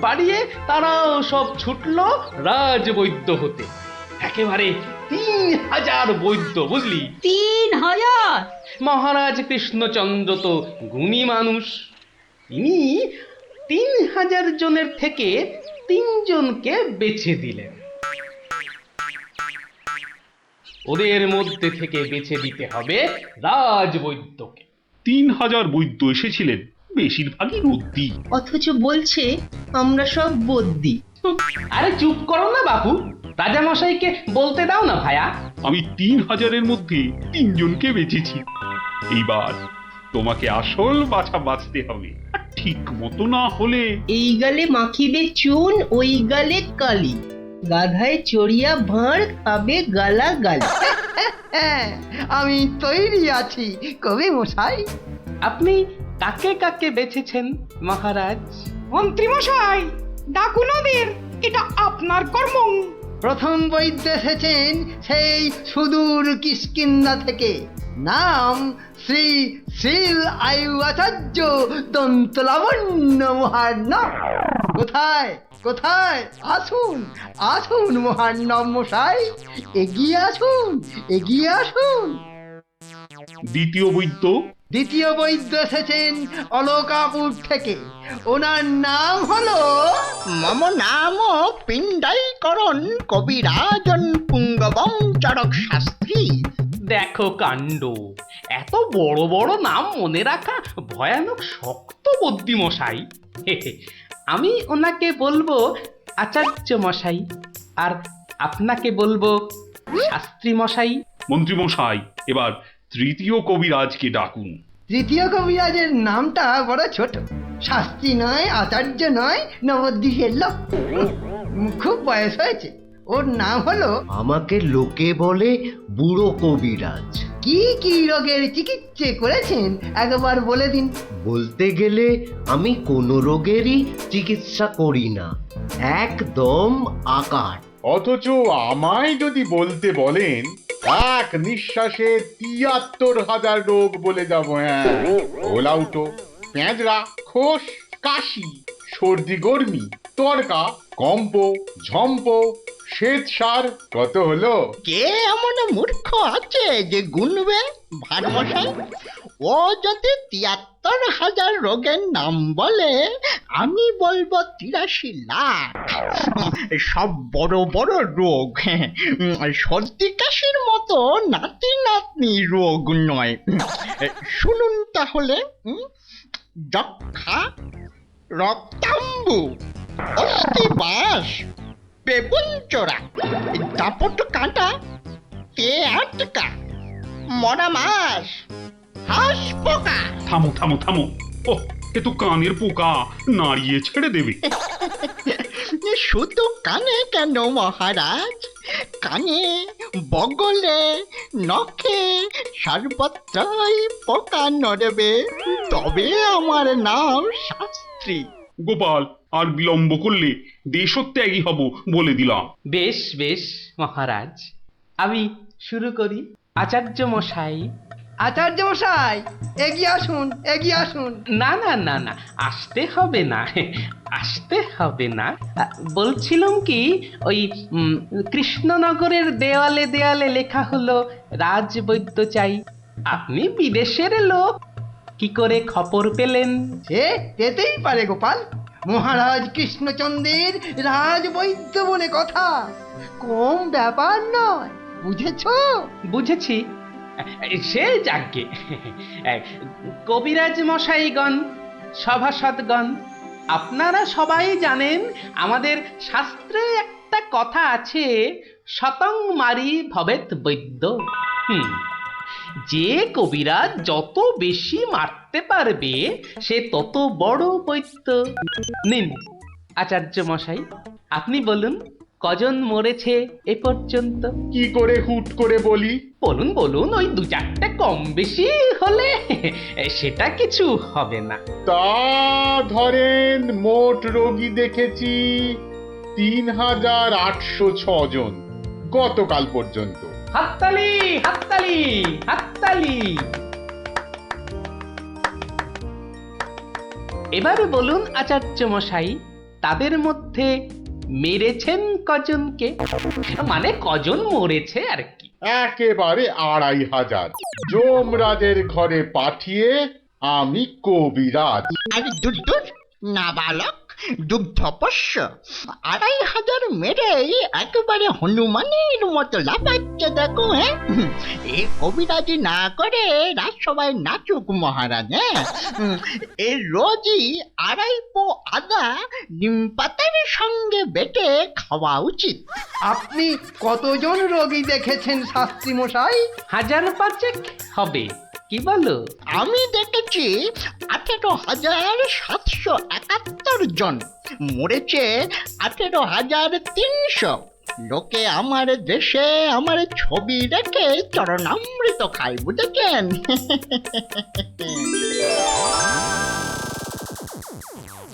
পাড়িয়ে তারাও সব ছুটলো রাজবৈদ্য হতে। একেবারে ৩,০০০ বৈদ্য, বুঝলি? ৩,০০০? মহারাজ কৃষ্ণচন্দ্র তো গুণী মানুষ। তিনি ৩,০০০ জনের থেকে ৩ জনকে বেছে দিলেন। ওদের মধ্যে থেকে বেছে দিতে হবে রাজবৈদ্যকে। ৩,০০০ বৈদ্য এসেছিলেন, বেশিরভাগই রদ্দি। অথচ বলছে আমরা সব বদ্যি। আরে চুপ করো না বাপু, রাজামশাইকে বলতে দাও না ভায়া। আমি ৩,০০০-এর মধ্যে ৩ জনকে বেঁচেছি। এইবার তোমাকে আসল বাছা বাঁচতে হবে, আর ঠিক মতো না হলে এই গালে মাখিবে চুন, ওই গালে কালি, গাধায় চড়িয়া ভাঁড় খাবে গালা গালি। আমি তৈরি আছি কবি মশাই। আপনি কাকে কাকে বেছেছেন মহারাজ? মন্ত্রী মশাই, ডাকুন ওদের, এটা আপনার কর্ম। প্রথম বৈদ্য এসেছেন সেই সুদূর কিষ্কিন্ধা থেকে, নাম শ্রী শ্রীল আয়ু আচার্য দন্তলাবণ্য মহার্ণব। কোথায় কোথায়? আসুন আসুন মহার্ণব মশাই, এগিয়ে আসুন এগিয়ে আসুন। দ্বিতীয় বৈদ্য দ্বিতীয় বৈদ্য এসেছেন অলকাপুর থেকে, ওনার নাম হলো মম নাম পিণ্ডাইকরণ কবিরাজন পুঙ্গবং চরক শাস্ত্রী। দেখো কাণ্ড, এত বড় বড় নাম মনে রাখা ভয়ানক শক্ত বুদ্ধি মশাই। আমি ওনাকে বলবো আচার্য মশাই, আর আপনাকে বলবো শাস্ত্রী মশাই। মন্ত্রী মশাই, এবার তৃতীয় কবিরাজকে ডাকুন। তৃতীয় কবিরাজের নামটা বড় ছোট, শাস্ত্রী নয়, আচার্য নয়, নবদ্বীপের লোক। খুব বয়স হয়েছে। ওর নাম হলো, আমাকে লোকে বলে বুড়ো কবিরাজ। কি কি রোগের চিকিৎসা করেছেন একবার বলে দিন। বলতে গেলে আমি কোনো রোগেরই চিকিৎসা করি না, একদম আকার। অথচ আমায় যদি বলতে বলেন, এক নিঃশ্বাসে ৭৩,০০০ রোগ বলে যাব। হ্যাঁ, ওলাউটো, পেঁজরা, খোস, কাশি, সর্দি গর্মি, তড়কা, কম্প, ঝম্প, শ্বেত সার, কত হলো? কে এমন মূর্খ আছে যে গুনবে ভারমশাই? ও যদি ৭৩,০০০ রোগের নাম বলে, আমি বলবো ৮৩ লাখ। সব বড় বড় রোগ, সর্দি কাশির মতো নাতি নাতনি রোগ নয়। শুনুন তাহলে, যক্ষা, রক্তাম্বু, অস্থিবাস, বেগুন চোরা, দাপট কাঁটা, তে আটকা, মরা মাছ, হাঁস পোকা। থামো থামো থামো, ও এ তো কানের পোকা, নাড়িয়ে ছেড়ে দেবে। শুধু কানে কেন মহারাজ, কানে, বগলে, নখে, সর্বত্রই পোকা নড়বে, তবে আমার নাম শাস্ত্রী। গোপাল, আর বিলম্ব করলে দেশত্যাগী হব বলে দিলাম। বেশ বেশ মহারাজ, আমি শুরু করি। আচার্য মশাই। আচার্য মশাই এগিয়ে আসুন এগিয়ে আসুন। না না না না, আসতে হবে না, আসতে হবে না। বলছিলাম কি, ওই কৃষ্ণনগরের দেওয়ালে দেওয়ালে লেখা হলো রাজবৈদ্য চাই। আপনি বিদেশের লোক, কি করে খবর পেলেন? সে যেতেই পারে গোপাল, মহারাজ কৃষ্ণচন্দ্রের রাজবৈদ্য বলে কথা, কম ব্যাপার নয়, বুঝেছো? বুঝেছি, সে যাকে। কবিরাজ মশাইগণ, সভাসদগণ, আপনারা সবাই জানেন আমাদের শাস্ত্রে একটা কথা আছে, শতং মারি ভবেত বৈদ্য। যে কবিরাজ যত বেশি মারতে পারবে সে তত বড় বৈদ্য। নিন আচার্য মশাই, আপনি বলুন কজন মরেছে এ পর্যন্ত? কি করে হুট করে বলি? বলুন বলুন, ওই ২-৪টে কম বেশি হলে সেটা কিছু হবে না। তা ধরেন মোট রোগী দেখেছি ৩,৮০৬ জন গতকাল পর্যন্ত। হাততালি হাততালি হাততালি। এবার বলুন আচার্য মশাই, তাদের মধ্যে মেরেছেন কজনকে? মানে কজন মরেছে আর কি। একেবারে 2500 যমরাজের ঘরে পাঠিয়ে আমি কবিরাজ। আরে দূর দূর, নাবালক দুগ্ধপোষ্য 2500 মেরেই একেবারে হনুমানের মতো লাফাচ্ছে দেখো। হ্যাঁ, এই কবিরাজি না করে রাজসভায় নাচুক মহারাজ। হ্যাঁ, এই রোজই 2.5 পো আদা নিম পাতার সঙ্গে বেটে খাওয়া উচিত। আপনি কতজন রোগী দেখেছেন শাস্ত্রী মশাই? 1005 হবে, কি বলো? আমি দেখেছি 18,771 জন, মরেছে 18,300। লোকে আমার দেশে আমার ছবি রেখে চরণামৃত খায়, বুঝেছেন?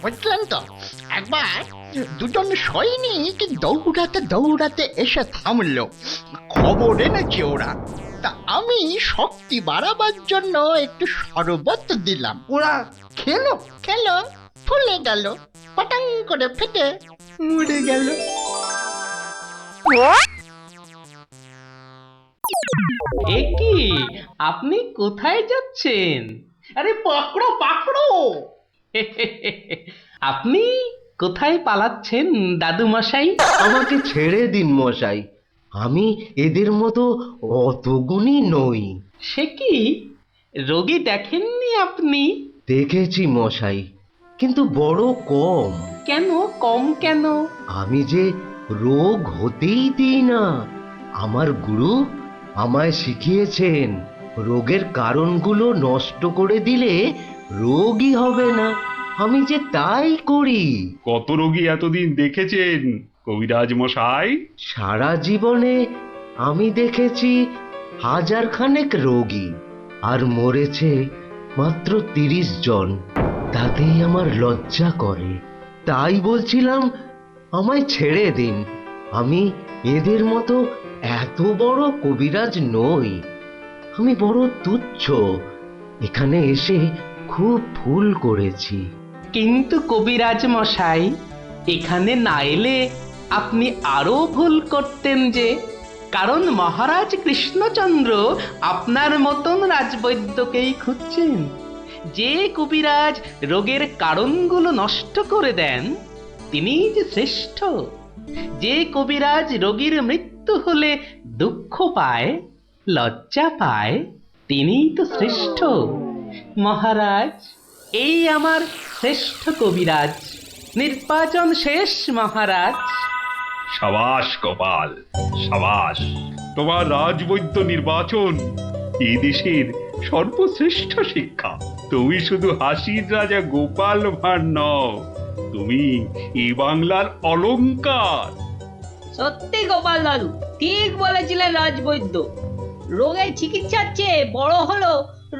বুঝলেন তো? একবার দুজন সৈনিক দৌড়াতে দৌড়াতে এসে থামলো। খবর এনেছে ওরা, তা আমি শক্তি বাড়াবার জন্য একটু শরবত দিলাম। ওরা খেলো? খেলো, ফুলে গেল, পটাং করে ফেটে মরে গেল। এ কি, আপনি কোথায় যাচ্ছেন? আরে পাকড়ো পাকড়ো। আপনি কোথায় পালাচ্ছেন দাদু মশাই? আমাকে ছেড়ে দিন মশাই, আমি এদের মতো অত গুণী নই। সে কি, রোগী দেখেননি আপনি? দেখেছি মশাই, কিন্তু বড় কম। কেন কম কেন? আমি যে রোগ হতেই দিই না। আমার গুরু আমায় শিখিয়েছেন, রোগের কারণগুলো নষ্ট করে দিলে রোগই হবে না। আমি যে তাই করি। কত রোগী এতদিন দেখেছেন কবিরাজ মশাই? সারা জীবনে আমি দেখেছি 1000 খানেক রোগী, আর মরেছে মাত্র 30 জন। তাতেই আমার লজ্জা করে। তাই বলছিলাম আমায় ছেড়ে দিন। আমি এদের মতো এত বড় কবিরাজ নই। আমি বড় তুচ্ছ। এখানে এসে খুব ভুল করেছি। কিন্তু কবিরাজ মশাই, এখানে না এলে আপনি আরো ভুল করতেন যে। কারণ মহারাজ কৃষ্ণচন্দ্র আপনার মতন রাজবৈদ্যকেই খুঁজছেন। যে কবিরাজ রোগের কারণগুলো নষ্ট করে দেন, তিনিই যে শ্রেষ্ঠ। যে কবিরাজ রোগীর মৃত্যু হলে দুঃখ পায়, লজ্জা পায়, তিনিই তো শ্রেষ্ঠ। মহারাজ, এই আমার শ্রেষ্ঠ কবিরাজ। নির্বাচন শেষ মহারাজ। সাবাস গোপাল, সাবাস। তোমার রাজবৈদ্য নির্বাচন এই দেশের সর্বশ্রেষ্ঠ শিক্ষা। তুমি শুধু হাসির রাজা গোপাল ভাঁড় নও, তুমি এই বাংলার অলংকার। সত্যি গোপাল দাদু ঠিক বলেছিলেন রাজবৈদ্য। রোগের চিকিৎসার চেয়ে বড় হলো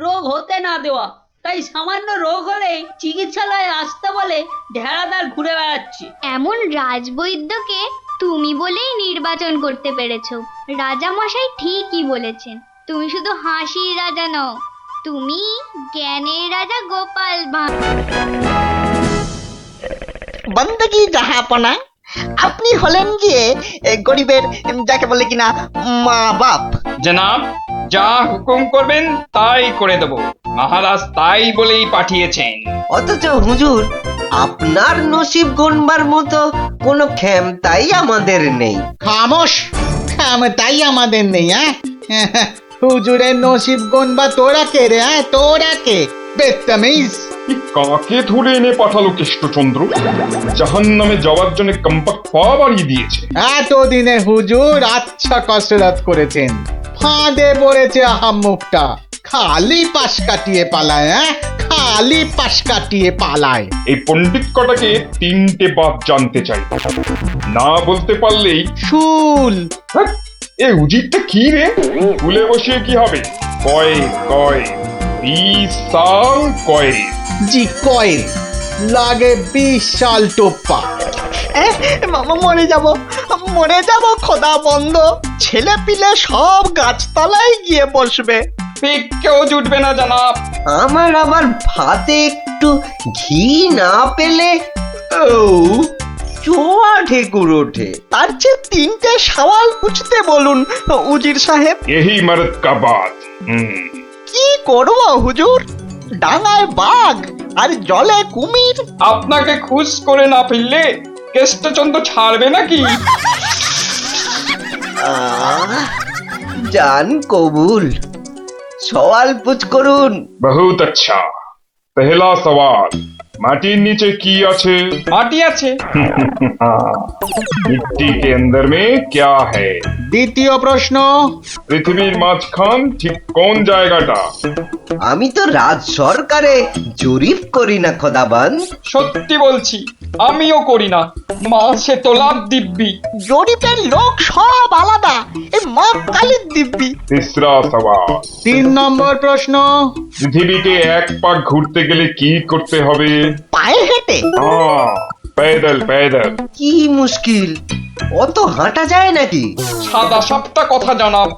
রোগ হতে না দেওয়া। তাই সামান্য রোগ হলেই চিকিৎসালয়ে আসতে বলে ঢেড়াদার ঘুরে বেড়াচ্ছে। এমন রাজবৈদ্যকে তুমি বলেই নির্বাচন করতে পেরেছো। রাজামশাই ঠিকই বলেছেন, তুমি শুধু হাসির রাজা নও, তুমি জ্ঞানের রাজা গোপাল ভাঁড়। বন্দগি জাহাপনা, আপনি হলেন গিয়ে গরিবের, যাকে বলে কিনা মা বাপ। জনাব, যা হুকুম করবেন তাই করে দেব। মহারাজ তাই বলেই পাঠিয়েছেন। অথচ হুজুর, আপনার নসিব গণবার মতো কোনো ক্ষমতাই আমাদের নেই। খামোশ, তাই আমাদের নেই। হ্যাঁ, হুজুরের নসিব গনবা তোরা কে রে? হ্যাঁ, তোরা কে? বেত্তামিজ। কাকে ধরে এনে পাঠালো কৃষ্ণচন্দ্র? জাহান্নামে যাওয়ার জন্য কম্পাক্ট পা বাড়িয়ে দিয়েছে। এতদিনে হুজুর আচ্ছা কসরত করেছেন, ফাঁদে পড়েছে আহাম্মুকটা। খালি পাশ কাটিয়ে পালায়। হ্যাঁ, খালি পাশ কাটিয়ে পালায়। এই পণ্ডিত কটাকে 3টে বাপ জানতে চাই, না বলতে পারলেই শুল। এ উজিরটা কি রে? ভুলে বসিয়ে কি হবে? কয় কয় বিশাল কয়। জি কয়েন লাগে, বিশাল টোপ্পা। মরে যাব খোদা বন্ধ। ছেলে পিলে সব গাছতলায় গিয়ে বসবে। কেউ জুটবে না জানাব। আমার আবার ভাতে একটু ঘি না পেলে ঢেকুর ওঠে। তার চেয়ে 3টে সওয়াল পুছতে বলুন উজির সাহেব। यही मर्द का बात। কি করব হুজুর, ডাঙায় বাঘ আর জলে কুমির। আপনাকে খুশ করে না ফেললে কেষ্টচন্দ্র ছাড়বে নাকি? জান কবুল, সওয়াল পুছ করুন। बहुत अच्छा। पहला सवाल, माटिर नीचे की আছে? মাটি আছে। मिट्टी के अंदर में क्या है? দ্বিতীয় প্রশ্ন, পৃথিবীর মাঝখান ঠিক কোন জায়গাটা? আমি তো রাজ সরকারে জরিপ করি না খোদাবান। সত্যি বলছি আমিও করি না, মাসে তোলার দিব্যি। জরিপের লোক সব আলাদা, এই মা কালীর দিব্যি। तीसरा सवाल, 3 নম্বর প্রশ্ন, পৃথিবীকে এক পাক ঘুরতে গেলে কি করতে হবে? পায়ে হেঁটে। হ্যাঁ, पैदल पैदल। কি মুশকিল, অত হাঁটা যায় নাকি? সাদা সাপটা কথা জানাব,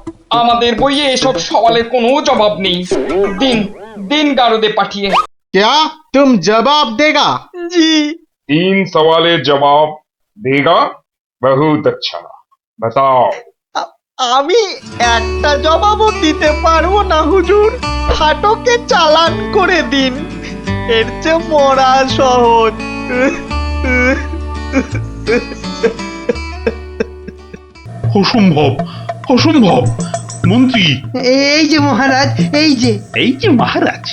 আমাদের বইয়ে এসব সওয়ালের কোনো জবাব নেই। দিন দিন গারদে পাঠিয়ে। क्या तुम जवाब देगा? জি। 3 सवालेर जवाब देगा? बहुत अच्छा। बताओ। আমি একটা জবাবও দিতে পারবো না হুজুর, ফাটকে চালান করে দিন, এর চেয়ে মরা সহজ। অসম্ভব, অসম্ভব। মন্ত্রী, এই যে মহারাজ, এই যে এই যে মহারাজ,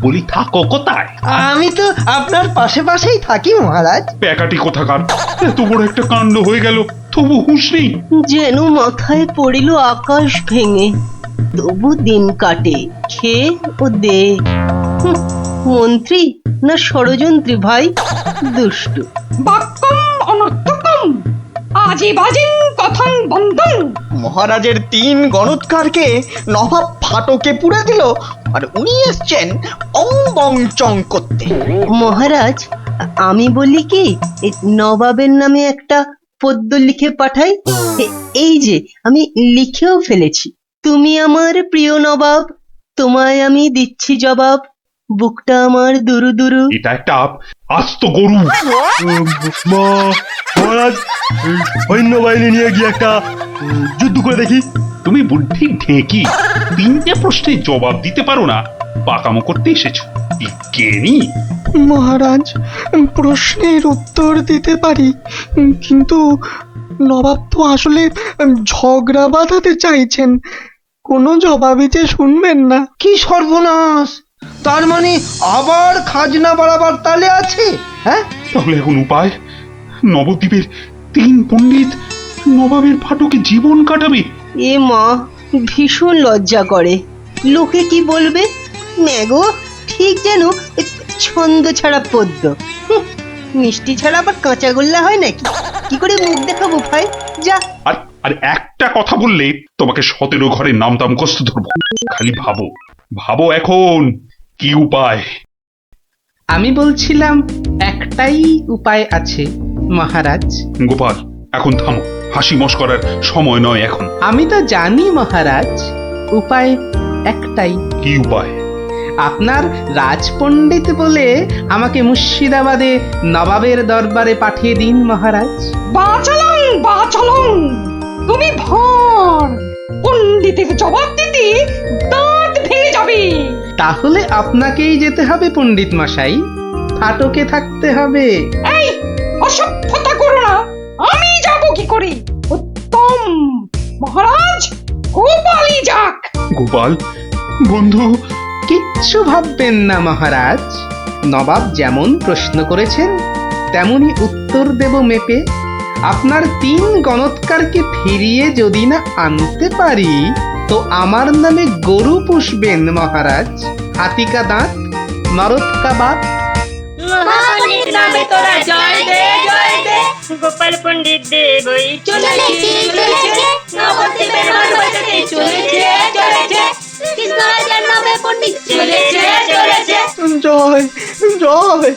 বলি থাকো কোথায়? আমি তো আপনার পাশে পাশেই থাকি মহারাজ। প্যাকাটি কোথাকার, এত বড় একটা কাণ্ড হয়ে গেল, তবু হুঁশ নেই। যেন মাথায় পড়িল আকাশ ভেঙে, তবু দিন কাটে খেয়ে ও দে। মন্ত্রী না ষড়যন্ত্রী ভাই, দুষ্টু। বাক্যম অনর্থকম আজে বাজে কথন বন্ধন। মহারাজের 3 গণৎকারকে নবাব ফাটকে পুড়ে দিল, আর উনি এসছেন অং বং চং করতে। মহারাজ, আমি বলি কি, এই নবাবের নামে একটা পদ্য লিখে পাঠাই। এই যে আমি লিখেও ফেলেছি। তুমি আমার প্রিয় নবাব, তোমায় আমি দিচ্ছি জবাব, বুকটা আমার দুরু দুরু। এটা একটা আস্ত গরু। মহারাজ, সৈন্যবাহিনী নিয়ে গিয়ে একটা যুদ্ধ করে দেখি। তুমি বুদ্ধি ঢেকি, 3টে প্রশ্নের জবাব দিতে পারো না, পাকামো করতে এসেছো। বিজ্ঞানী। মহারাজ, প্রশ্নের উত্তর দিতে পারি, কিন্তু নবাব তো আসলে ঝগড়া বাঁধাতে চাইছেন, কোনো জবাবই যে শুনবেন না। কি সর্বনাশ! তার মানে আবার খাজনা বাড়াবার তালে আছে? হ্যাঁ, তাহলে এখন উপায়? নবদ্বীপের 3 পণ্ডিত নবাবের ফাটকে জীবন কাটাবে। এ মা, ভীষণ লজ্জা করে, লোকে কি বলবে। ম্যাগো, ঠিক যেন ছন্দ ছাড়া পদ্য। মিষ্টি ছাড়া আবার কাঁচা গোল্লা হয় নাকি? কি করে মুখ দেখাবো ভাই? যা। আর একটা কথা বললে তোমাকে 17 ঘরের নাম দাম কষ্ট ধরবো। খালি ভাবো, ভাবো এখন কি উপায়। আমি বলছিলাম একটাই উপায় আছে মহারাজ। গোপাল, এখন থামো, হাসি মশকরার সময় নয় এখন। আমি তো জানি মহারাজ, উপায় একটাই। কি উপায়? আপনার রাজপণ্ডিত বলে আমাকে মুর্শিদাবাদে নবাবের দরবারে পাঠিয়ে দিন মহারাজ। বাঁচালাম বাঁচালাম, তুমি ভর পণ্ডিতের জবাব দিতে দাঁত ভেঙে যাবে। তাহলে আপনাকেই যেতে হবে পণ্ডিত মশাই, ফাটকে থাকতে হবে। এই অসভ্যতা করো না, আমি যাব কি করে? উত্তম মহারাজ, গোপালই যাক। গোপাল বন্ধু, কিচ্ছু ভাববেন না মহারাজ, নবাব যেমন প্রশ্ন করেছেন তেমনি উত্তর দেব মেপে। আপনার 3 গণৎকারকে ফিরিয়ে যদি না আনতে পারি, তো আমার নামে গরু পুষবেন মহারাজ, হাতিকা দাঁত, মরদ কাবাব। গোপাল পণ্ডিত দেবই চলেছে চলেছে, নবদ্বীপের হাট বাজাতে চলেছে চলেছে, কৃষ্ণরাজার নামে পণ্ডিত চলেছে চলেছে। জয় জয়,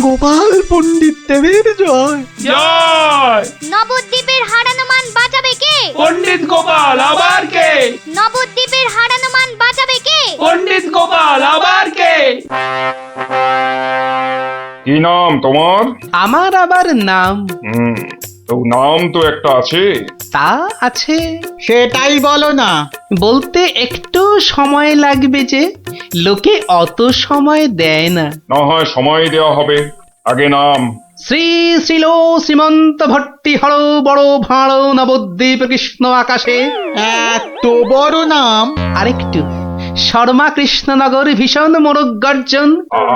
গোপাল পণ্ডিত দেবের জয় জয়। নবদ্বীপের হারানো মান বাঁচাবে কে? পণ্ডিত গোপাল, আবার কে? নবদ্বীপের হারানো মান বাঁচাবে কে? পণ্ডিত গোপাল, আবার কে? কি নাম তোমার? আমার আবার নাম? তো নাম তো একটা আছে। তা আছে, সেটাই বলো না। বলতে একটু সময় লাগবে যে, লোকে অত সময় দেয় না। না হয় সময় দেওয়া হবে, আগে নাম। শ্রী শ্রীল শ্রীমন্ত ভট্টি হর বড় ভাঁড় নবদ্বীপ কৃষ্ণ আকাশে। এত বড় নাম? আরেকটু, শর্মা কৃষ্ণনগর ভীষণ মোরগ গর্জন।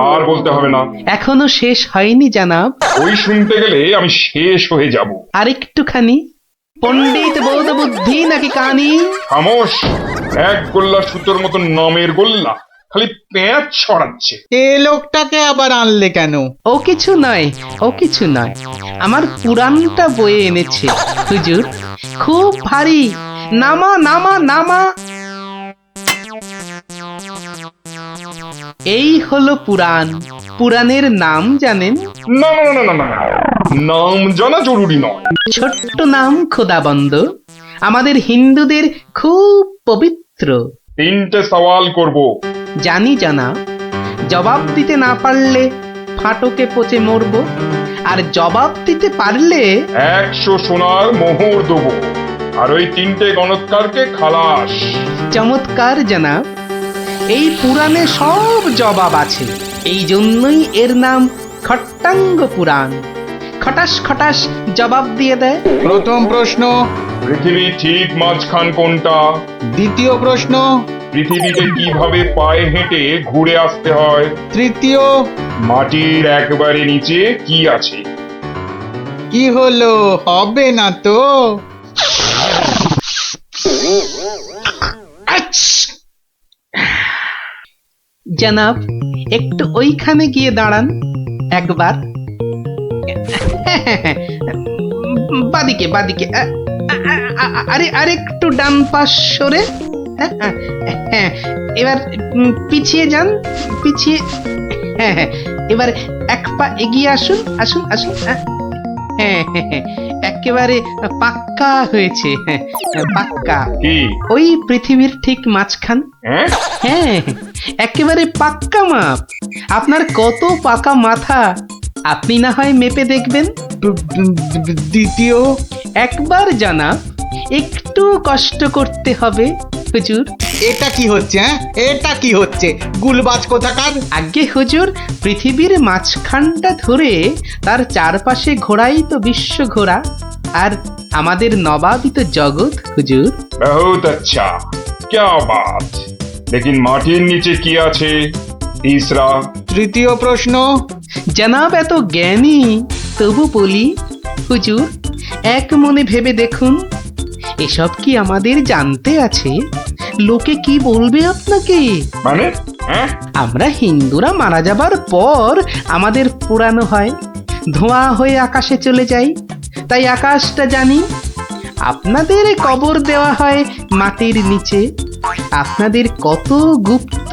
আর বলতে হবে না, এখনো শেষ হয়নি জানাব। ওই শুনতে গেলে আমি শেষ হয়ে যাব। আরেকটুখানি, পণ্ডিত বোধ বুদ্ধি নাকি কানি। খামোশ, এক গোল্লা সুতোর মতো নামের গোল্লা, খালি প্যাঁচ ছড়াচ্ছে। এ লোকটাকে আবার আনলে কেন? ও কিছু নয়, ও কিছু নয়, আমার পুরাণটা বয়ে এনেছে হুজুর, খুব ভারী। নামা নামা নামা। এই হলো পুরাণ। পুরাণের নাম জানেন? না না না না না না, নাম জানা জরুরি নয়। ছোট্ট নাম খোদাবন্দ, আমাদের হিন্দুদের খুব পবিত্র। 3টে সওয়াল করব। জানি জানা, জবাব দিতে না পারলে ফাটকে পচে মরবো, আর জবাব দিতে পারলে 100 সোনার মোহর দেবো, আর ওই 3টে গণৎকারকে খালাস। চমৎকার জানাব। এই পুরাণে সব জবাব আছে, এই জন্যই এর নাম খট্টাঙ্গ পুরাণ। খটাস খটাস জবাব দিয়ে দেয়। প্রথম প্রশ্ন, পৃথিবী ঠিক মাঝখান কোনটা? দ্বিতীয় প্রশ্ন, পৃথিবীতে কিভাবে পায়ে হেঁটে ঘুরে আসতে হয়? তৃতীয়, মাটির একবারে নিচে কি আছে? কি হলো, হবে না তো? জানাব, একটু ওইখানে গিয়ে দাঁড়ান একবার। বাদিকে বাদিকে, আরে আরেকটু ডান পাশ সরে। এবার পিছিয়ে যান, পিছিয়ে। এবার এক পা এগিয়ে আসুন, আসুন আসুন। একেবারে পাক্কা হয়েছে, পাক্কা। কি? ওই পৃথিবীর ঠিক মাঝখান। হ্যাঁ, একেবারে পাক্কা মাপ। আপনার কত পাকা মাথা, আপনি না হয় মেপে দেখবেন। দ্বিতীয়, একবার জানাব, একটু কষ্ট করতে হবে হুজুর। এটা কি হচ্ছে? এটা কি হচ্ছে? গুলবাজ কোথাকার। আগে হুজুর, পৃথিবীর মাঝখানটা ধরে তার চারপাশে ঘোরাই তো বিশ্ব ঘোরা, আর আমাদের নবাবই তো জগৎ হুজুর। বহুত আচ্ছা, क्या बात। लेकिन মাটির নিচে কি আছে? তিসরা। তৃতীয় প্রশ্ন, জানাব এত জ্ঞানী, তবু বলি হুজুর, এক মনে ভেবে দেখুন, এসব কি আমাদের জানতে আছে? লোকে কি বলবে আপনাকে? মানে আমরা হিন্দুরা মারা যাবার পর আমাদের পোড়ানো হয়, ধোঁয়া হয়ে আকাশে চলে যাই, তাই আকাশটা জানি। আপনাদের কবর দেওয়া হয় মাটির নিচে, আপনাদের কত গুপ্ত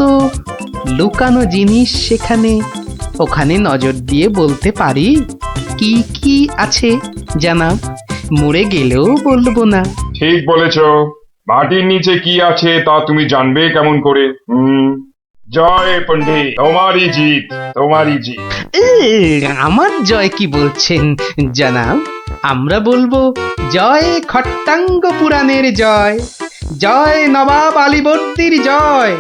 লুকানো জিনিস সেখানে, ওখানে নজর দিয়ে বলতে পারি কি কি আছে জানাব, মরে গেলেও বলবো না। ঠিক বলেছো, মাটির নিচে কি আছে তা তুমি জানবে কেমন করে? জয় পণ্ডিত, তোমারই জিত, তোমারই জিত। আমার জয় কি বলছেন জানাব? আমরা বলবো জয় খট্টাঙ্গ পুরাণের জয়, জয় নবাব আলীবর্দীর জয়,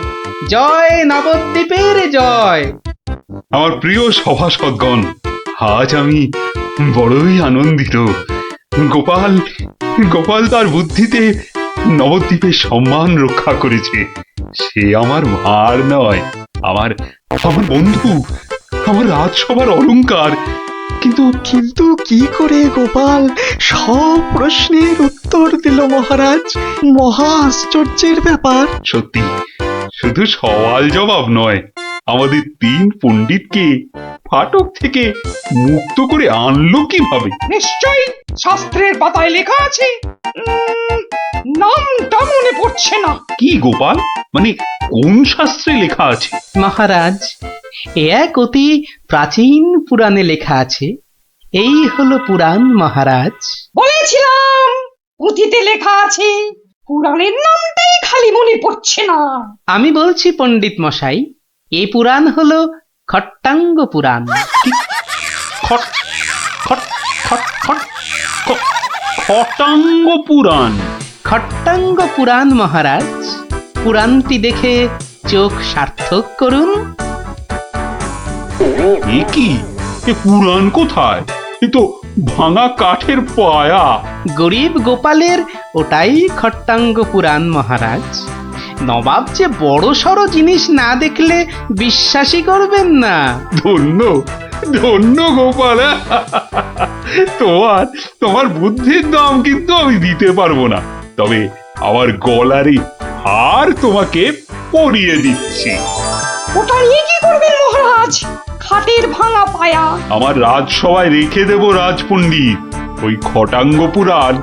জয় নবদ্বীপের জয়। আমার প্রিয় সভাসদগণ, আজ আমি বড়ই আনন্দিত। গোপাল গোপাল তার বুদ্ধিতে নবদ্বীপের সম্মান রক্ষা করেছে। সে আমার ভার নয়, আমার আমার বন্ধু, আমার রাজসভার অলংকার। কিন্তু কিন্তু কি করে গোপাল সব প্রশ্নের উত্তর দিল মহারাজ? মহা আশ্চর্যের ব্যাপার। সত্যি, শুধু সওয়াল জবাব নয়, আমাদের 3 পণ্ডিতকে ফাটক থেকে মুক্ত করে আনলো কিভাবে? নিশ্চয়ই শাস্ত্রের পাতায় লেখা আছে, নামটা মনে পড়ছে না। কি গোপাল, মানে কোন শাস্ত্রে লেখা আছে? মহারাজ, এ এক অতি প্রাচীন পুরাণে লেখা আছে। এই হলো পুরাণ মহারাজ। বলেছিলাম পুঁথিতে লেখা আছে, পুরাণের নামটাই খালি মনে পড়ছে না। আমি বলছি পণ্ডিত মশাই, এই পুরাণ হলো খট্টাঙ্গ পুরাণ। খট খট খট খট খটাঙ্গ পুরাণ। খট্টাঙ্গ পুরাণ মহারাজ, পুরাণটি দেখে চোখ সার্থক করুন। এ কি, এ পুরাণ কোথায়? এ তো ভাঙা কাঠের পায়া। গরিব গোপালের ওটাই খট্টাঙ্গ পুরাণ মহারাজ। নবাব যে বড় সড় জিনিস না দেখলে বিশ্বাসই করবেন না। ধন্য ধন্য গোপাল। তোমার বুদ্ধির দাম কিন্তু আমি দিতে পারবো না, তবে আমার গলারই হার তোমাকে পরিয়ে দিচ্ছি। ওটা নিয়ে কি করবেন মহারাজ? খাটের ভাঙা পায়া। আমার রাজসভায় রেখে দেব রাজপণ্ডিত। ওই খটাঙ্গ পুরাণ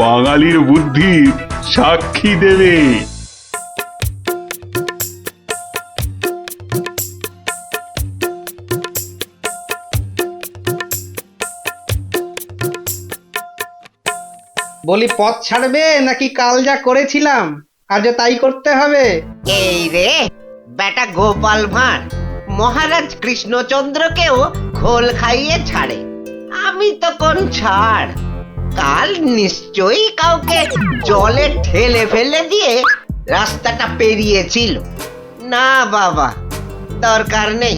বাঙালির বুদ্ধির সাক্ষী দেবে। বলি পথ ছাড়বে নাকি কাল যা করেছিলাম আজও তাই করতে হবে? এই রে বেটা গোপাল ভাঁড় মহারাজ কৃষ্ণচন্দ্রকেও খোল খাইয়ে ছাড়ে, আমি তো কোন ছাড়। কাল নিশ্চয়ই কাউকে জলে ঠেলে ফেলে দিয়ে রাস্তাটা পেরিয়েছিল। না বাবা, দরকার নেই।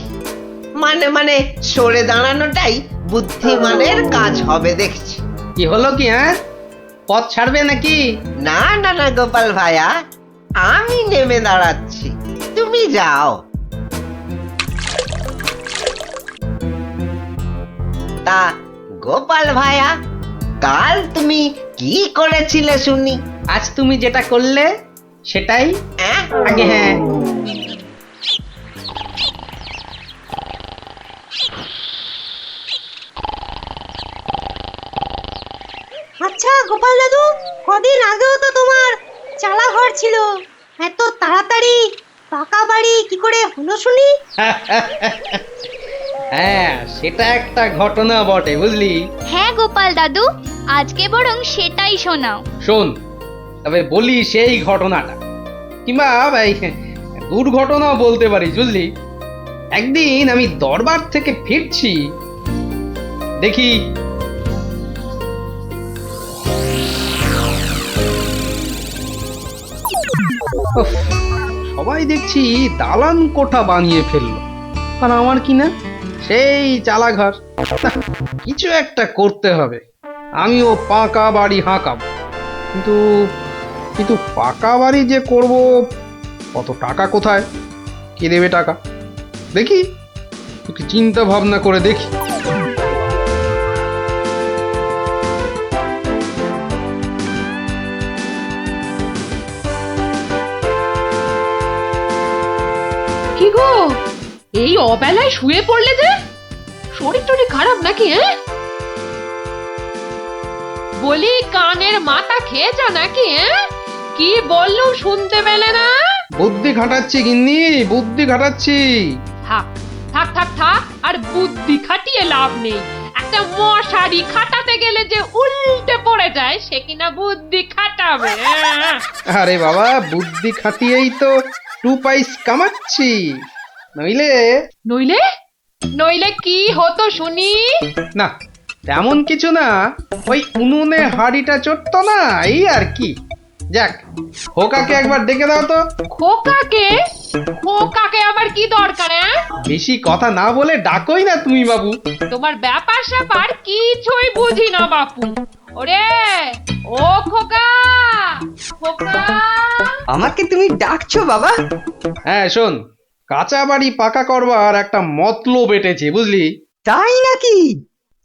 মানে সরে দাঁড়ানোটাই বুদ্ধিমানের কাজ হবে দেখছি। কি হলো কি, হ্যাঁ? পথ ছাড়বে নাকি? না না না গোপাল ভাইয়া, আমি নেমে দাঁড়াচ্ছি, তুমি যাও। তা গোপাল ভাইয়া, কাল তুমি কি করেছিলে শুনি? আজ তুমি যেটা করলে সেটাই আগে। হ্যাঁ, আচ্ছা গোপাল দাদু, কদিন আগেও তো তোমার চালা ঘর ছিল, এত তাড়াতাড়ি পাকা বাড়ি কি করে হলো শুনি? হ্যাঁ সেটা একটা ঘটনা বটে, বুঝলি? হ্যাঁ গোপাল দাদু, আজকে বরং সেটাই শোনাও। শোন, তবে বলি সেই ঘটনাটা, কিংবা এই দুর্ঘটনাও বলতে পারিস, বুঝলি? একদিন আমি দরবার থেকে ফিরছি, দেখি উফ, সবাই দেখছি দালান কোঠা বানিয়ে ফেললো, আর আমার কি না সেই চালাঘর। কিছু একটা করতে হবে, আমিও পাকা বাড়ি হাঁকাবো। কিন্তু কিন্তু পাকা বাড়ি যে করব, কত টাকা কোথায়, কে দেবে টাকা? দেখি একটু চিন্তা ভাবনা করে দেখি। কি গো, এই অবেলায় শুয়ে পড়লে যে? শরীর টরীর খারাপ নাকি? হ্যাঁ, বলি কানের মাথা খেয়েছ নাকি? কি বললুম শুনতে পেলে না? বুদ্ধি খাটাচ্ছি গিন্নি, বুদ্ধি খাটাচ্ছি। থাক থাক থাক থাক, আর বুদ্ধি খাটিয়ে লাভ নেই। একটা মশারি খাটাতে গেলে যে উল্টে পড়ে যায়, সে কিনা বুদ্ধি খাটাবে? আরে বাবা, বুদ্ধি খাটিয়েই তো 2 পয়সা কামাচ্ছি, নইলে নইলে নইলে কি হতো শুনি? না, তেমন কিছু না, ওই উনুনে হাড়িটা চড়তো না, এই আর কি। যাক, খোকাকে একবার ডেকে দাও তো। খোকাকে? খোকাকে আবার কি দরকার? বেশি কথা না বলে ডাকোই না তুমি বাবু। তোমার ব্যাপার স্যাপার কিছুই বুঝি না বাপু। ওরে ও খোকা, খোকা। আমাকে তুমি ডাকছো বাবা? হ্যাঁ শোন, কাঁচা বাড়ি পাকা করবার একটা মতলব এটেছে, বুঝলি? তাই নাকি?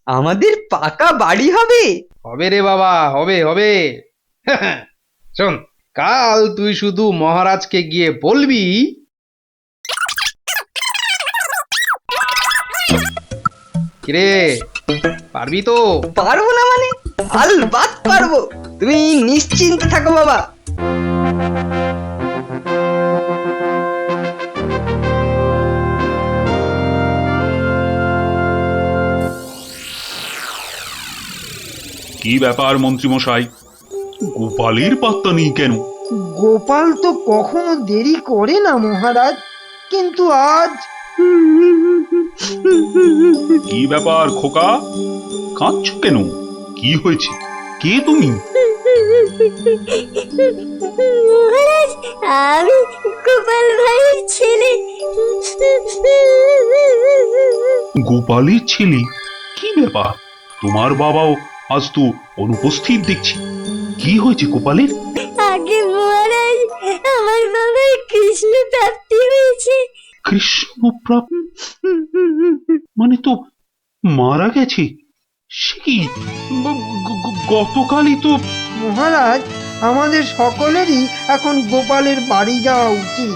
আমাদের পাকা বাড়ি হবে? হবে রে বাবা, হবে হবে। শোন, কাল তুই শুধু মহারাজকে গিয়ে বলবি, কিরে পারবি তো? পারবো না মানে? আলবাত পারবো, তুমি নিশ্চিন্তে থাকো বাবা। কি ব্যাপার মন্ত্রীমশাই, গোপালের পাত্তা নেই কেন? গোপাল তো কখনো দেরি করে না মহারাজ, কিন্তু আজ। কি ব্যাপার খোকা, কাঁদছো কেন? কি হয়েছে? কে তুমি? মহারাজ, আমি গোপাল ভাইয়ের ছেলে। গোপালের ছেলে? কি ব্যাপার, তোমার বাবাও আজ তো অনুপস্থিত দেখছি। কি হয়েছে গোপালের? আগে মহারাজ, আমার বাবার কৃষ্ণ প্রাপ্তি হয়েছে। কৃষ্ণ প্রাপ্তি মানে তো মারা গেছে? সে কি, গতকালই তো। মহারাজ, আমাদের সকলেরই এখন গোপালের বাড়ি যাওয়া উচিত।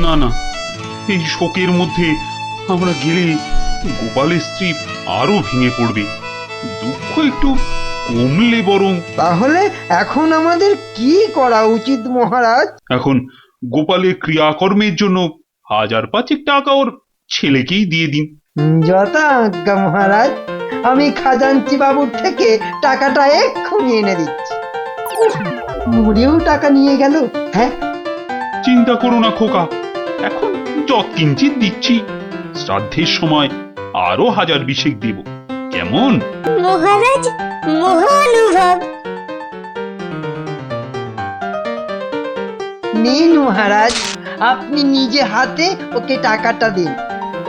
না না, এই শোকের মধ্যে আমরা গেলে গোপালের স্ত্রী আরো ভেঙে পড়বে। দুঃখ একটু কমলে বরং। তাহলে এখন আমাদের কি করা উচিত মহারাজ? এখন গোপালের ক্রিয়াকর্মের জন্য 1000-5 টাকা ওর ছেলেকেই দিয়ে দিন। যথা আজ্ঞা মহারাজ, আমি খাজাঞ্চি বাবুর থেকে টাকাটা এক্ষুনি এনে দিচ্ছি। মরেও টাকা নিয়ে গেল। হ্যাঁ, চিন্তা করো না খোকা, এখন যৎকিঞ্চিৎ দিচ্ছি। শ্রাদ্ধের সময় আরো 1000 দেব, কেমন? মহারাজ, মহানুভব। নিন মহারাজ, আপনি নিজে হাতে ওকে টাকাটা দিন।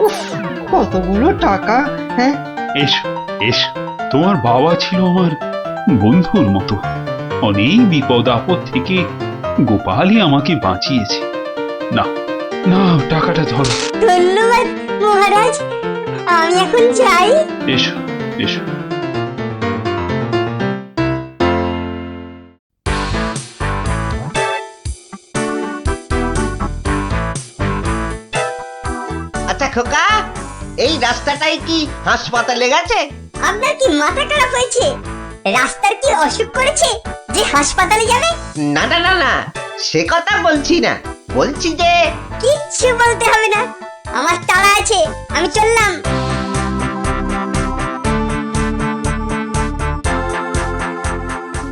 উফ, কতগুলো টাকা! হ্যাঁ, এসো এসো, তোমার বাবা ছিল আমার বন্ধুর মতো। অনেক বিপদ আপদ থেকে গোপালই আমাকে বাঁচিয়েছে। না না, টাকাটা ধরো। ধন্যবাদ মহারাজ, আমি এখন যাই। এসো এসো। আচ্ছা খোকা, এই রাস্তাটাই কি হাসপাতালে গেছে? আপনার কি মাথা খারাপ হয়েছে? রাস্তার কি অসুখ করেছে যে হাসপাতালে যাবে? না না না না, সে কথা বলছি না, বলছি যে কিচ্ছু বলতে হবে না, আমার তাড়া আছে, আমি চললাম।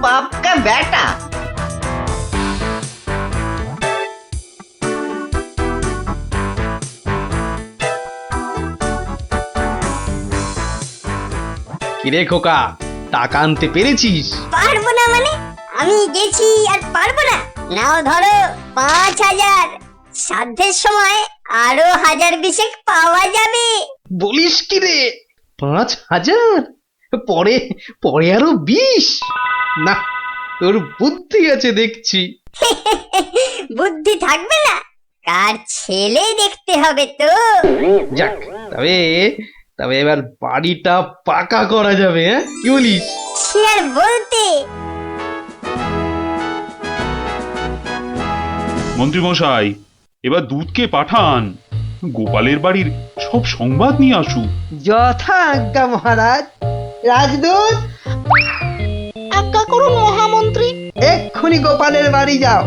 বাপ কা বেটা। কিরে খোকা, টাকা আনতে পেরেছিস? পারবো না মানে? আমি গেছি আর পারবো না? নাও ধরো 5000। শ্রাদ্ধের সময় আরো 1000 পাওয়া যাবে। বলিস কি রে? 5000? পরে পরে আরো 20? না, তোর বুদ্ধি আছে দেখছি। বুদ্ধি থাকবে না? কার ছেলে দেখতে হবে তো। যাক, তবে তবে এবার বাড়িটা পাকা করা যাবে। হ্যাঁ, কি বলিস? সে আর বলতে। মন্ত্রী মশাই, এবার দুধকে পাঠান, গোপালের বাড়ির সব সংবাদ নিয়ে আসুক। যথা আজ্ঞা মহারাজ। রাজদূত, আজ্ঞা করুন মহামন্ত্রী। এক্ষুনি গোপালের বাড়ি যাও,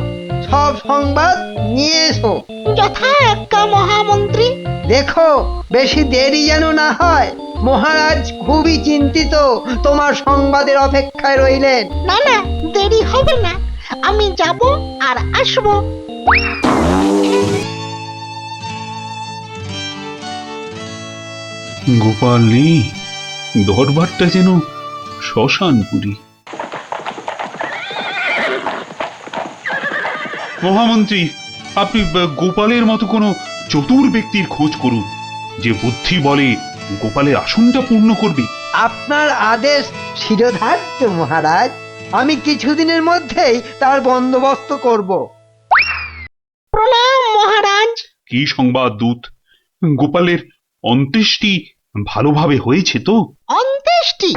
সব সংবাদ নিয়ে এসো। যথা আজ্ঞা মহামন্ত্রী। দেখো বেশি দেরি যেন না হয়। মহারাজ খুবই চিন্তিত, তোমার সংবাদের অপেক্ষায় রইলেন। না না, দেরি হবে না, আমি যাব আর আসব। গোপাল নেই, দরবারটা যেন শ্মশানপুরী। মহামন্ত্রী, আপনি গোপালের মতো কোনো চতুর ব্যক্তির খোঁজ করুন, যে বুদ্ধি বলে গোপালের আসনটা পূর্ণ করবে। আপনার আদেশ শিরোধার্য মহারাজ, আমি কিছুদিনের মধ্যেই তার বন্দোবস্ত করব। প্রণাম মহারাজ। কি সংবাদ দূত? গোপালের অন্ত্যেষ্টি ভালোভাবে হয়েছে তো? অন্ত্যেষ্টি?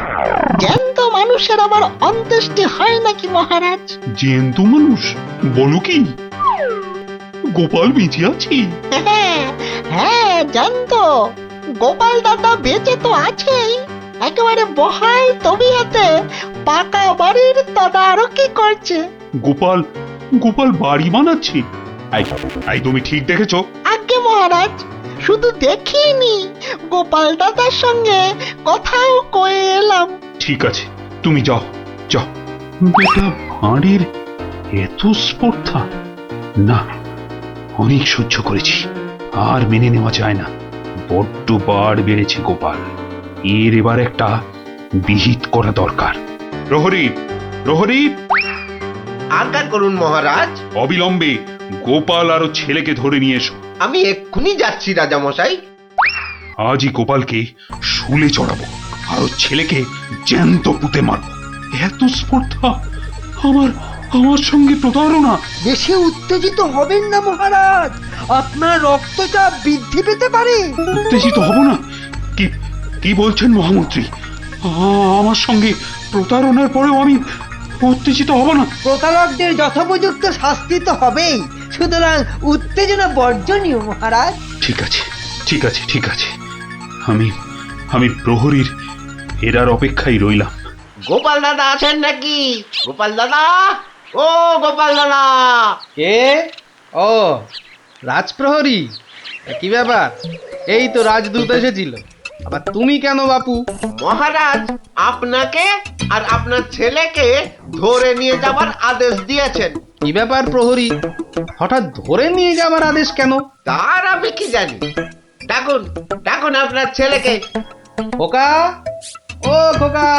জ্যান্ত মানুষের আবার অন্ত্যেষ্টি হয় নাকি মহারাজ? জ্যান্ত মানুষ? বলো কি? গোপাল বেঁচে আছে? হ্যাঁ হ্যাঁ, জ্যান্ত। গোপাল দাদা বেঁচে তো আছেই, একেবারে বহাল তবিয়তে পাকা বাড়ির তদারকি করছে। গোপাল গোপাল বাড়ি বানাচ্ছে? এই তুমি ঠিক দেখেছো? আজ্ঞে মহারাজ, শুধু দেখিনি, গোপাল দাদার সঙ্গে কথাও কয়ে এলাম। ঠিক আছে, তুমি যাও যাও। বেটা ভাঁড়ের এত স্পর্ধা? না, অনেক সহ্য করেছি, আর মেনে নেওয়া যায় না। বড্ড বাড় বেড়েছে গোপাল, এর এবার একটা বিহিত করা দরকার। প্রহরী, প্রহরী, আজ্ঞা করুন মহারাজ। অবিলম্বে গোপাল আর ওর ছেলেকে ধরে নিয়ে এসো। আমি এক্ষুনি যাচ্ছি রাজামশাই। আজই গোপালকে শুলে চড়াবো আর ওর ছেলেকে জ্যান্ত পুঁতে মারবো। এত স্পর্ধা! আমার আমার সঙ্গে প্রতারণা! বেশি উত্তেজিত হবেন না মহারাজ, আপনার রক্তচাপ বৃদ্ধি পেতে পারে। উত্তেজিত হব না? কি কি বলছেন মহামন্ত্রী? আমার সঙ্গে প্রতারণার পরেও আমি উত্তেজিত হব না? প্রতারকদের যথোপযুক্ত শাস্তি তো হবেই, সুতরাং উত্তেজনা বর্জনীয় মহারাজ। ঠিক আছে, ঠিক আছে, ঠিক আছে। আমি আমি প্রহরীর এরার অপেক্ষায় রইলাম। গোপাল দাদা আছেন নাকি? গোপাল দাদা, ও গোপাল দাদা। কে? ও, রাজপ্রহরী, কি ব্যাপার? এই তো রাজদূত এসেছিল, আবার তুমি কেন বাপু? মহারাজ আপনাকে আর আপনার ছেলেকে ধরে নিয়ে যাবার আদেশ দিয়েছেন। কি ব্যাপার প্রহরী, হঠাৎ ধরে নিয়ে যাবার আদেশ কেন? তার আমি কি জানি। ডাকুন, ডাকুন আপনার ছেলেকে। খোকা, ও খোকা,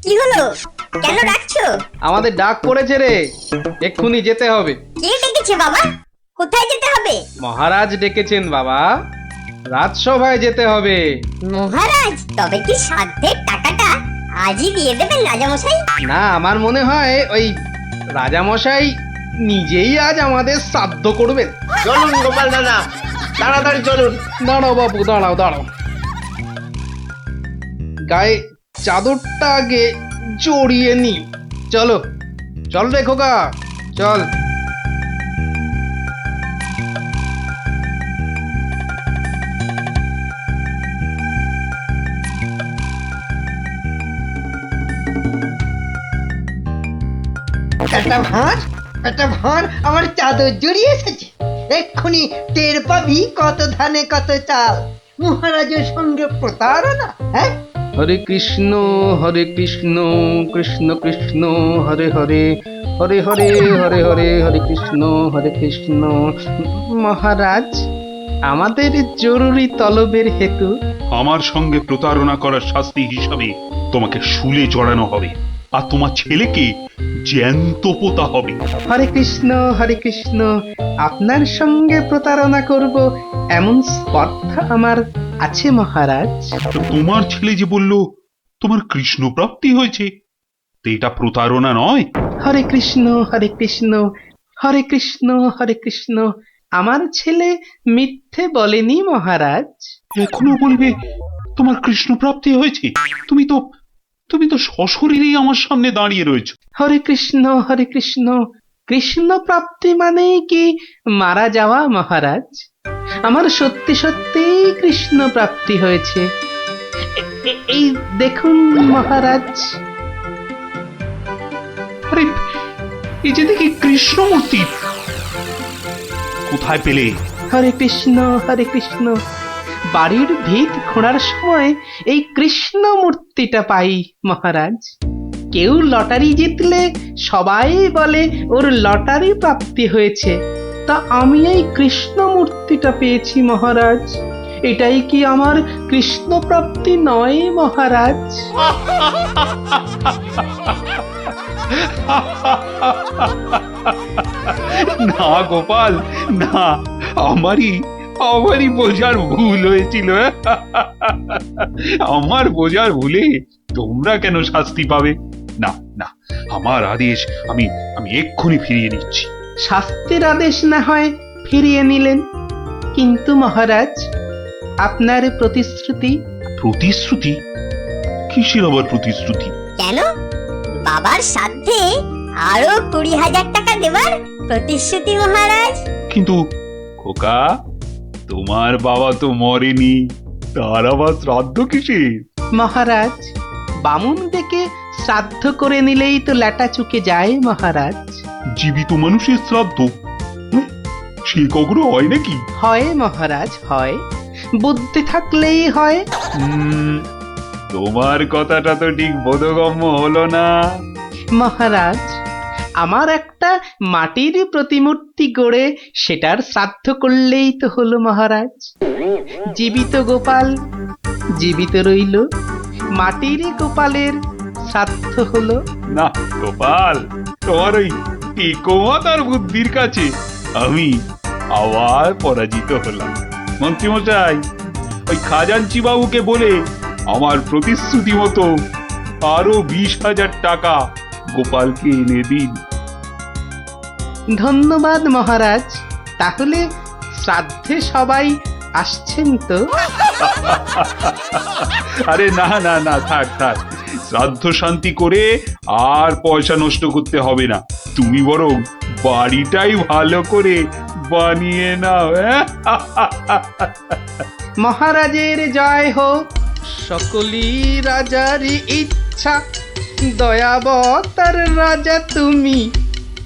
কি হলো? কেন ডাকছো? আমাদের ডাক পড়েছে রে, এক্ষুনি যেতে হবে। কে ডেকেছে বাবা? কোথায় যেতে হবে? মহারাজ ডেকেছেন বাবা, রাজসভায় যেতে হবে। মহারাজ, তবে কি সাধ্যের টাকাটা আজই দিয়ে দেবেন রাজামশাই? না, আমার মনে হয় ওই রাজামশাই নিজেই আজ আমাদের শ্রাদ্ধ করবেন। চলুন গোপাল দাদা, তাড়াতাড়ি চলুন। দাঁড়াও বাবু, দাঁড়াও দাঁড়াও, গায়ে চাদরটা আগে জড়িয়ে নি। চলো, চল রে খোকা, চল। একটা ভাঁড় আমার চাদর জড়িয়ে এসেছে। এক্ষুনি টের পাবি কত ধানে কত চাল। মহারাজের সঙ্গে প্রতারণা, হ্যাঁ? হরে কৃষ্ণ কৃষ্ণ কৃষ্ণ হরে হরে, হরে হরে হরে হরে, হরে কৃষ্ণ। মহারাজ, আমাদের জরুরি তলবের হেতু আমার সঙ্গে প্রতারণা করার শাস্তি হিসাবে তোমাকে শুলে চড়ানো হবে আর তোমার ছেলেকে জ্যান্ত পোতা হবে। হরে কৃষ্ণ, আপনার সঙ্গে প্রতারণা করব এমন স্পর্ধা আমার আছে মহারাজ। তো তোমার ছেলে যে বলল তোমার কৃষ্ণ প্রাপ্তি হয়েছে, তো এটা প্রতারণা নয়? হরে কৃষ্ণ হরে কৃষ্ণ, আমার ছেলে মিথ্যে বলেনি মহারাজ। এখনো বলবে তোমার কৃষ্ণ প্রাপ্তি হয়েছে? তুমি তো সশরীরেই আমার সামনে দাঁড়িয়ে রয়েছো। হরে কৃষ্ণ, কৃষ্ণ প্রাপ্তি মানে কি মারা যাওয়া মহারাজ? আমার সত্যি সত্যি কৃষ্ণ প্রাপ্তি হয়েছে। এই দেখুন মহারাজ। আরে, এই যে দেখি কৃষ্ণমূর্তি, কোথায় পেলে? হরে কৃষ্ণ, বাড়ির ভিত খোঁড়ার সময় এই কৃষ্ণ মূর্তিটা পাই মহারাজ। কেউ লটারি জিতলে সবাই বলে ওর লটারি প্রাপ্তি হয়েছে, তা আমি এই কৃষ্ণ মূর্তিটা পেয়েছি মহারাজ। এটাই কি আমার কৃষ্ণ প্রাপ্তি নয় মহারাজ? না গোপাল, না, আমারই বোঝার ভুল হয়েছিল। আমার বোঝার ভুলে তোমরা কেন শাস্তি পাবে? না না, আমার আদেশ আমি এক্ষুনি ফিরিয়ে নিচ্ছি। শাস্তির আদেশ না হয় ফিরিয়ে নিলেন, কিন্তু মহারাজ আপনার প্রতিশ্রুতি? প্রতিশ্রুতি? কিসের আবার প্রতিশ্রুতি? কেন? বাবার সাথে আরো 20,000 টাকা দেবার প্রতিশ্রুতি মহারাজ। কিন্তু খোকা, তোমার বাবা তো মরেনি, তার আবার শ্রাদ্ধ কিসের? মহারাজ, বামুন ডেকে শ্রাদ্ধ করে নিলেই তো ল্যাটা চুকে যায় মহারাজ। জীবিত মানুষের শ্রাদ্ধ সে কখনো হয় নাকি? হয় মহারাজ, হয়, বুদ্ধি থাকলেই হয়। তোমার কথাটা তো ঠিক বোধগম্য হলো না মহারাজ। আমার একটা মাটির প্রতিমূর্তি গড়ে সেটার শ্রাদ্ধ করলেই তো হলো মহারাজ। জীবিত গোপাল জীবিত রইল, মাটির গোপালের শ্রাদ্ধ হলো। না গোপাল, তোমার ওই টিকমাতার বুদ্ধির কাছে আমি আবার পরাজিত হলাম। মন্ত্রীমশাই, ওই খাজাঞ্চি বাবুকে বলে আমার প্রতিশ্রুতি মতো আরো 20,000 টাকা গোপালকে এনে দিন। ধন্যবাদ মহারাজ। তাহলে শ্রাদ্ধে সবাই আসছেন তো? আরে না না না, থাক থাক, শ্রাদ্ধ শান্তি করে আর পয়সা নষ্ট করতে হবে না। তুমি বরং বাড়িটাই ভালো করে বানিয়ে নাও। মহারাজের জয় হোক, সকলই রাজারই ইচ্ছা, দয়াবতার রাজা তুমি,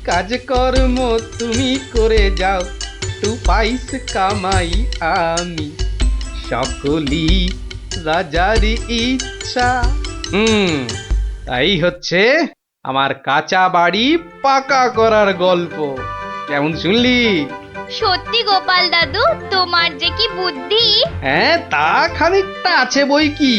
কাজকর্ম তুমি করে যাও, তু পাইস কামাই আমি, সকলই রাজারই ইচ্ছা। তাই হচ্ছে আমার কাঁচা বাড়ি পাকা করার গল্প। কেমন শুনলি? সত্যি গোপাল দাদু, তোমার যে কি বুদ্ধি! হ্যাঁ, তা খানিকটা আছে বই কি।